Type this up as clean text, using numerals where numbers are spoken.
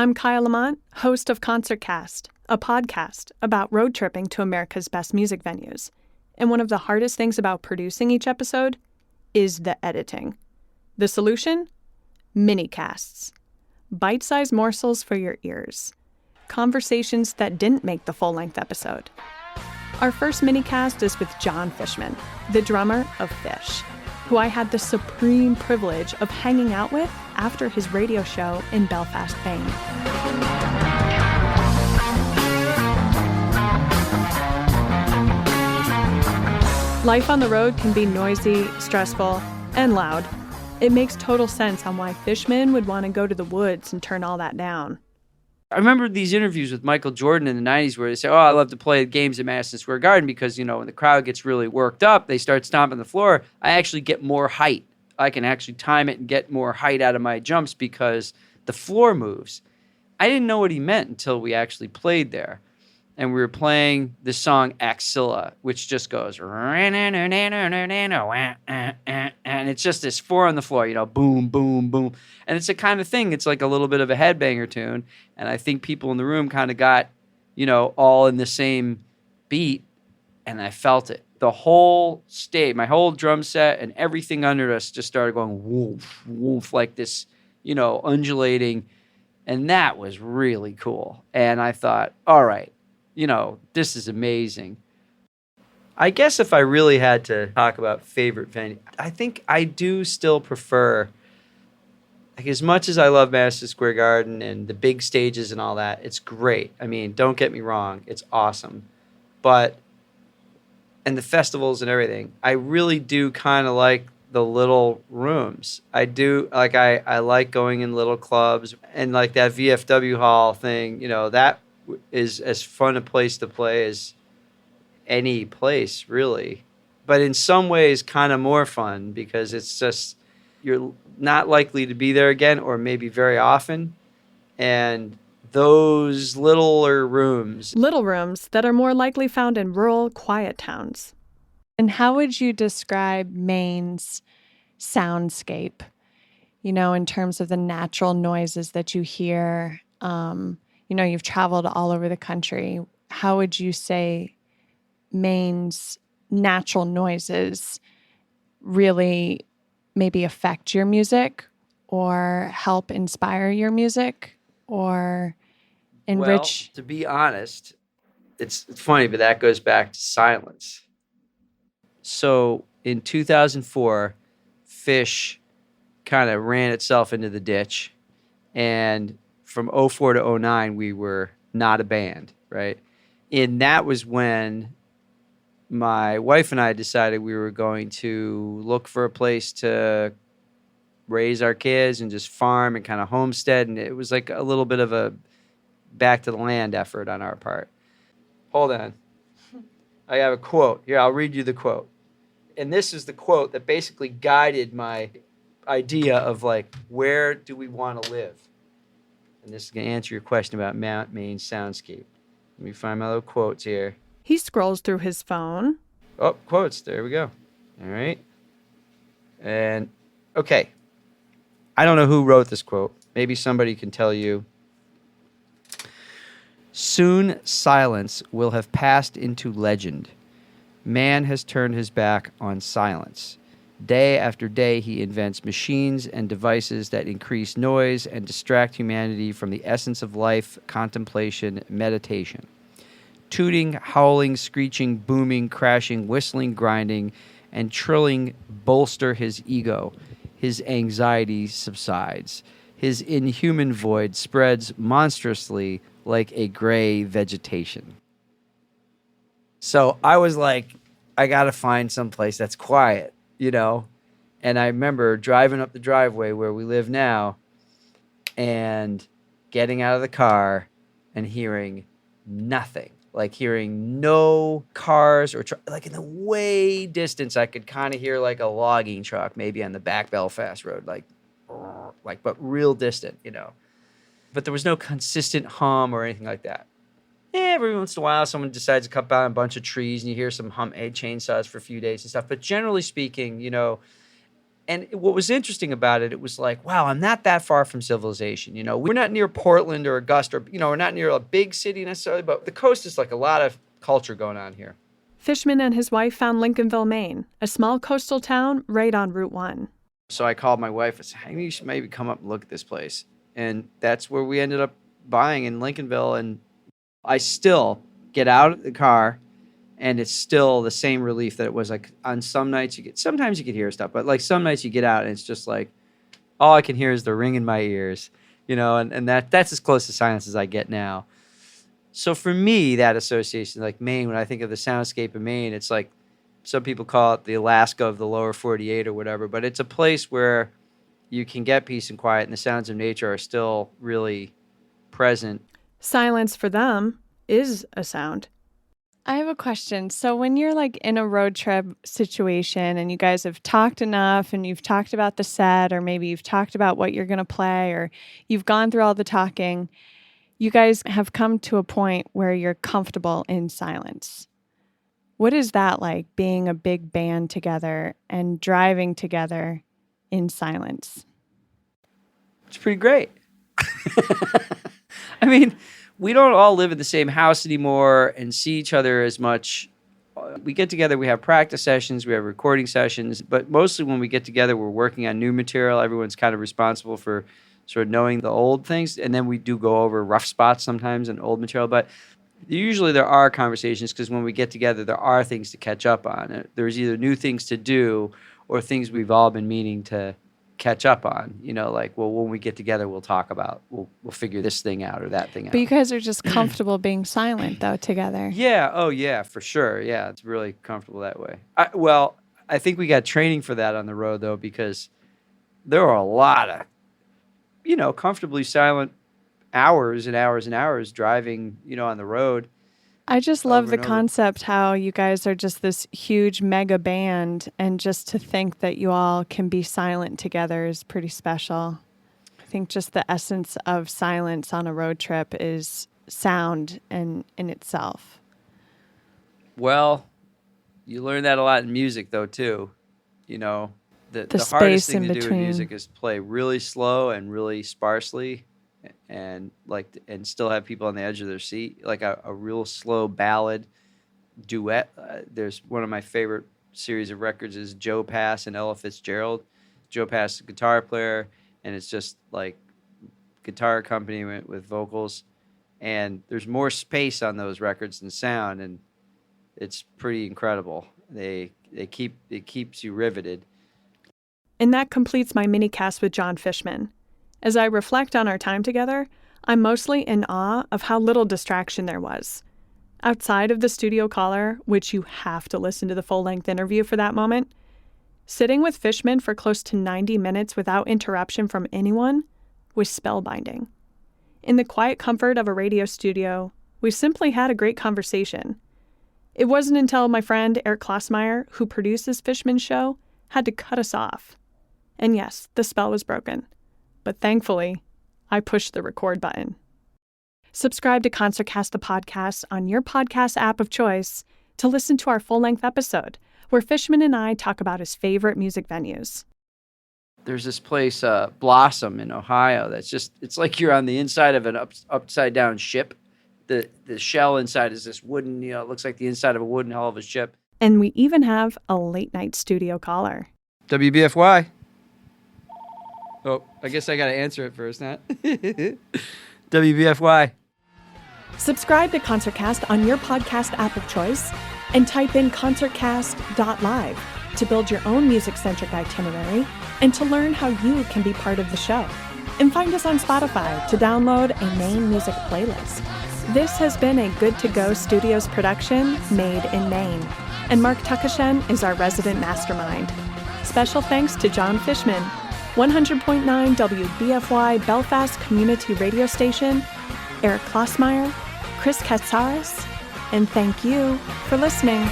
I'm Kyle Lamont, host of Concertcast, a podcast about road tripping to America's best music venues. And one of the hardest things about producing each episode is the editing. The solution? Minicasts. Bite-sized morsels for your ears. Conversations that didn't make the full-length episode. Our first minicast is with Jon Fishman, the drummer of Phish, who I had the supreme privilege of hanging out with after his radio show in Belfast, Maine. Life on the road can be noisy, stressful, and loud. It makes total sense on why Fishman would want to go to the woods and turn all that down. I remember these interviews with Michael Jordan in the 90s where they say, oh, I love to play games at Madison Square Garden because, you know, when the crowd gets really worked up, they start stomping the floor. I actually get more height. I can actually time it and get more height out of my jumps because the floor moves. I didn't know what he meant until we actually played there. And we were playing the song Axilla, which just goes, and it's just this four on the floor, you know, boom, boom, boom. And it's a kind of thing, it's like a little bit of a headbanger tune. And I think people in the room kind of got, you know, all in the same beat. And I felt it. The whole stage, my whole drum set and everything under us just started going woof, woof, like this, you know, undulating. And that was really cool. And I thought, all right, you know, this is amazing. I guess if I really had to talk about favorite venue, I think I do still prefer, like, as much as I love Madison Square Garden and the big stages and all that, it's great. I mean, don't get me wrong, it's awesome. But, and the festivals and everything, I really do kind of like the little rooms. I do, like, I like going in little clubs and like that VFW hall thing, you know, that is as fun a place to play as any place, really. But in some ways, kind of more fun because it's just, you're not likely to be there again or maybe very often. And those littler rooms. Little rooms that are more likely found in rural, quiet towns. And how would you describe Maine's soundscape, you know, in terms of the natural noises that you hear? You know, you've traveled all over the country. How would you say Maine's natural noises really maybe affect your music or help inspire your music or enrich? Well, to be honest, it's funny, but that goes back to silence. So in 2004, Phish kind of ran itself into the ditch, and from 04 to 09, we were not a band, right? And that was when my wife and I decided we were going to look for a place to raise our kids and just farm and kind of homestead. And it was like a little bit of a back to the land effort on our part. Hold on. I have a quote. Here, I'll read you the quote. And this is the quote that basically guided my idea of like, where do we want to live? And this is going to answer your question about Maine soundscape. Let me find my little quotes here. He scrolls through his phone. Oh, quotes. There we go. All right. And, okay. I don't know who wrote this quote. Maybe somebody can tell you. Soon silence will have passed into legend. Man has turned his back on silence. Day after day, he invents machines and devices that increase noise and distract humanity from the essence of life, contemplation, meditation. Tooting, howling, screeching, booming, crashing, whistling, grinding, and trilling bolster his ego. His anxiety subsides. His inhuman void spreads monstrously like a gray vegetation. So I was like, I got to find someplace that's quiet. You know, and I remember driving up the driveway where we live now and getting out of the car and hearing nothing, like hearing no cars or like in the way distance, I could kind of hear like a logging truck, maybe on the back Belfast Road, like, but real distant, you know, but there was no consistent hum or anything like that. Every once in a while, someone decides to cut down a bunch of trees and you hear some chainsaws for a few days and stuff. But generally speaking, you know, And what was interesting about it, it was like, wow, I'm not that far from civilization. You know, we're not near Portland or Augusta, or, we're not near a big city necessarily, but the coast is like a lot of culture going on here. Fishman and his wife found Lincolnville, Maine, a small coastal town right on Route 1. So I called my wife and said, hey, you should maybe come up and look at this place. And that's where we ended up buying in Lincolnville. And I still get out of the car, and it's still the same relief that it was. Like on some nights sometimes you could hear stuff, but like some nights you get out and it's just like, all I can hear is the ring in my ears, and that's as close to silence as I get now. So for me, that association, like Maine, when I think of the soundscape of Maine, it's like, some people call it the Alaska of the lower 48 or whatever, but it's a place where you can get peace and quiet, and the sounds of nature are still really present. Silence for them is a sound. I have a question. So when you're like in a road trip situation and you guys have talked enough and you've talked about the set, or maybe you've talked about what you're going to play, or you've gone through all the talking, you guys have come to a point where you're comfortable in silence. What is that like, being a big band together and driving together in silence? It's pretty great. I mean, we don't all live in the same house anymore and see each other as much. We get together, we have practice sessions, we have recording sessions, but mostly when we get together, we're working on new material. Everyone's kind of responsible for sort of knowing the old things, and then we do go over rough spots sometimes in old material, but usually there are conversations, because when we get together, there are things to catch up on. There's either new things to do or things we've all been meaning to catch up on, like, well, when we get together, we'll talk about, we'll figure this thing out or that thing out. But you guys are just comfortable being silent, though, together. Yeah. Oh, yeah, for sure. Yeah, it's really comfortable that way. I think we got training for that on the road, though, because there are a lot of, comfortably silent hours and hours and hours driving, on the road. I just love the concept how you guys are just this huge mega band, and just to think that you all can be silent together is pretty special. I think just the essence of silence on a road trip is sound in itself. Well, you learn that a lot in music, though, too. The hardest thing to do in music is play really slow and really sparsely, and still have people on the edge of their seat, like a real slow ballad duet. There's one of my favorite series of records is Joe Pass and Ella Fitzgerald. Joe Pass is a guitar player, and it's just like guitar accompaniment with vocals, and there's more space on those records than sound, and it's pretty incredible. It keeps you riveted. And that completes my mini cast with Jon Fishman. As I reflect on our time together, I'm mostly in awe of how little distraction there was. Outside of the studio caller, which you have to listen to the full-length interview for that moment, sitting with Fishman for close to 90 minutes without interruption from anyone was spellbinding. In the quiet comfort of a radio studio, we simply had a great conversation. It wasn't until my friend Eric Klossmeyer, who produces Fishman's show, had to cut us off. And yes, the spell was broken. But thankfully, I pushed the record button. Subscribe to Concertcast the podcast on your podcast app of choice to listen to our full-length episode, where Fishman and I talk about his favorite music venues. There's this place, Blossom in Ohio, it's like you're on the inside of an upside-down ship. The shell inside is this wooden, it looks like the inside of a wooden hull of a ship. And we even have a late-night studio caller. WBFY. Oh, I guess I got to answer it first, huh? WBFY. Subscribe to Concertcast on your podcast app of choice and type in concertcast.live to build your own music-centric itinerary and to learn how you can be part of the show. And find us on Spotify to download a Maine music playlist. This has been a Good To Go Studios production made in Maine, and Mark Tuckashen is our resident mastermind. Special thanks to Jon Fishman, 100.9 WBFY Belfast Community Radio Station, Eric Klossmeyer, Chris Katsaris, and thank you for listening.